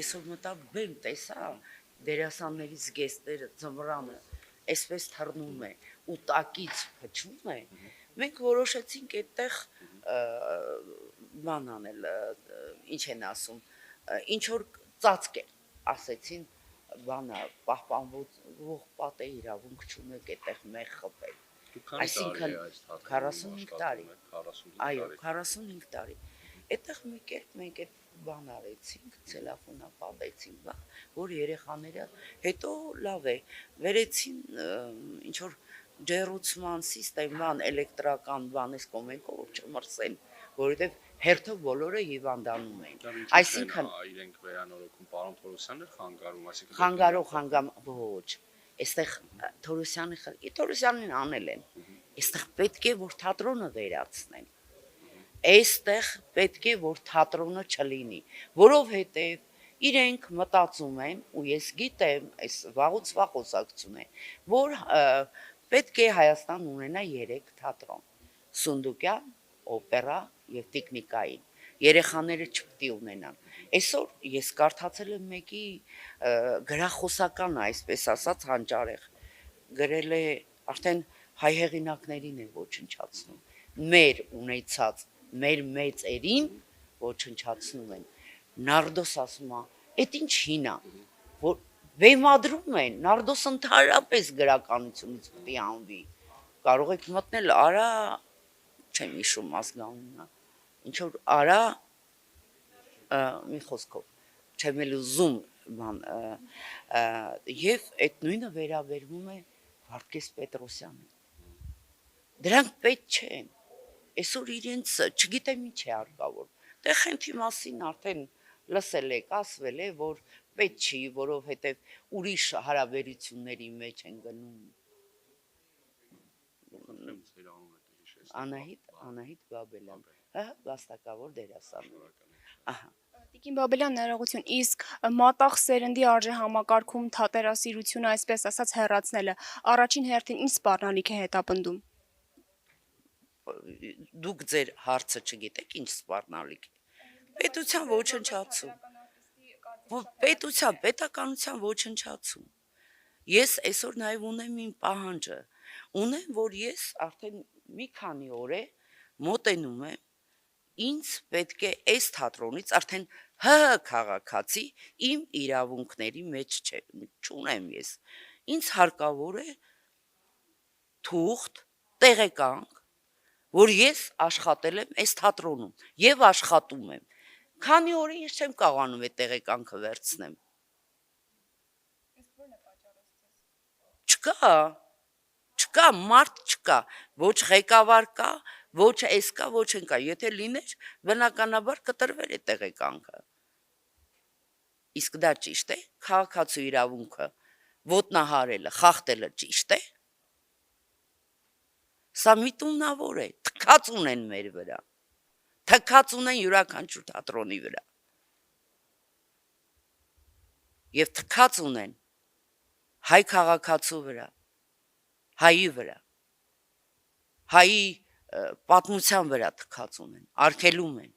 ես որ մտա բեմ տեսա դերասանների զգեստները ձմռանը այսպես թռնում է ու տակից փչում է մենք որոշեցինք այդտեղ բան անել ինչ են ասում ինչ որ ծածկ է ասեցին բանը պահպանվող պատե իրավունք չունեք այդտեղ մեղ խփել այսինքն 45 տարի այո 45 տարի այդտեղ մի կերպ մենք այդ բան արեցինք ցելոֆանա պատեցինք որ երեխաները հետո լավ է վերեցին ինչ որ ջերուցման սիստեման էլեկտրական բանես կոմենքով չմրսեն որովհետև հերթով բոլորը հիվանդանում էին այսինքն իրենք վերանորոգում պարոն Թորոսյանն էր խանգարում այսինքն խանգարող ոչ այստեղ Թորոսյանին անել են այստեղ պետք է որ թատրոնը վերացնեն այստեղ պետք է որ թատրոնը չլինի որովհետև իրենք մտածում են ու ես գիտեմ այս վաղուց վաղ խոսակցություն է որ պետք է Հայաստան ունենա 3 թատրոն Սունդուկյան օպերա եւ տիկնիկային երեխաները չպետք է ունենան այսօր ես կարդացել եմ մեկի գրախոսականը այսպես ասած հանճարեղ գրել է արդեն հայ հեղինակներին է ոչնչացնում մեր ունեցած մեր մեծերին ոչնչացնում են Նարդոս ասում է այդ ինչ հինա որ վեմադրում են Նարդոս ընդհանրապես գրականությունից պետք է անվի կարող եք մտնել արա չեմ հիշում ազգանունը ինչ որ արա մի խոսքով չեմ էլ ուզում բան եւ այդ նույնը վերաբերվում է Վարդգես Պետրոսյանին դրանք պետք չեն այսօր իրենց չգիտեմ ինչ է հարկավոր դե խենթի մասին արդեն լսել եք ասվել է որ պետք չի որովհետեւ ուրիշ հարաբերությունների մեջ են գնում Անահիտ Բաբելյան վաստակավոր դերասան Տիկին Բաբելյան ներողություն իսկ մատաղ սերնդի արժե համակարգում թատերասիրությունը այսպես ասած հեռացնելը առաջին հերթին ինչ սպառնալիք է հետապնդում դուք ձեր հարցը չգիտեք ինչ սպառնալիք պետության ոչնչացում պետականության ոչնչացում ես այսօր նաև ունեմ իմ պահանջը ունեմ որ ես արդեն մի քանի օր է մոտենում եմ ինձ պետք է այս թատրոնից արդեն քաղաքացի իմ իրավունքների մեջ չունեմ ես ինձ հարկավոր է թուղթ տեղեկանք որ ես աշխատել եմ այս թատրոնում եւ աշխատում եմ քանի օր ես չեմ կարողանում այդ տեղեկանքը վերցնեմ չկա մարդ չկա ոչ ղեկավար կա ոչ էս կա ոչ են կա եթե լիներ բնականաբար կտրվեր այդ տեղեկանքը իսկ դա ճիշտ է քաղաքացու իրավունքը ոտնահարելը խախտելը ճիշտ է Սա միտումնավոր է, թքած ունեն մեր վրա, թքած ունեն յուրաքանչյուր թատրոնի վրա և թքած ունեն հայ քաղաքացու վրա, հայի վրա, հայի պատմության վրա թքած ունեն, արգելում են